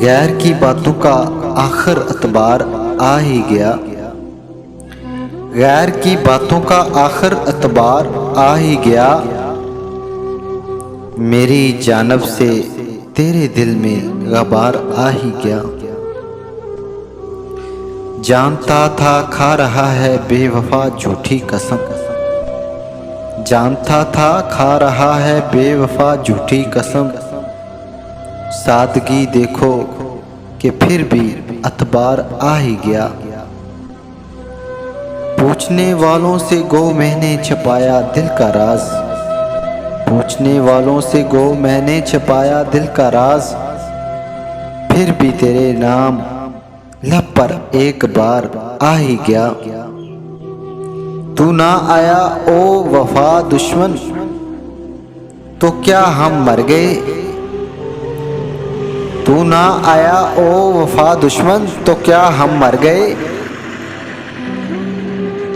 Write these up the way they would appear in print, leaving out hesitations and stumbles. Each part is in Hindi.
गैर की बातों का आखिर एतबार आ ही गया। गैर की बातों का आखिर एतबार आ ही गया। मेरी जानब से तेरे दिल में गबार आ ही गया। जानता था खा रहा है बेवफा झूठी कसम। जानता था खा रहा है बेवफा झूठी कसम। सादगी देखो कि फिर भी एतबार आ ही गया। पूछने वालों से गो मैंने छुपाया दिल का राज। पूछने वालों से गो मैंने छुपाया दिल का राज। फिर भी तेरे नाम लब पर एक बार आ ही गया। तू ना आया ओ वफा दुश्मन तो क्या हम मर गए। तू ना आया ओ वफा दुश्मन तो क्या हम मर गए।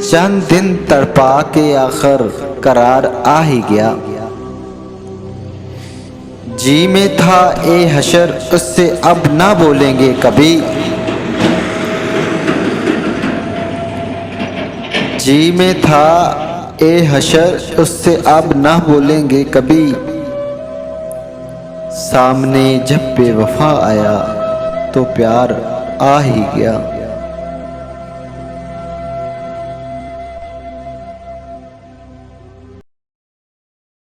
चंद दिन तड़पा के आखिर करार आ ही गया। जी में था ए हशर उससे अब ना बोलेंगे कभी। जी में था ए हशर उससे अब ना बोलेंगे कभी। सामने जब बेवफा आया तो प्यार आ ही गया।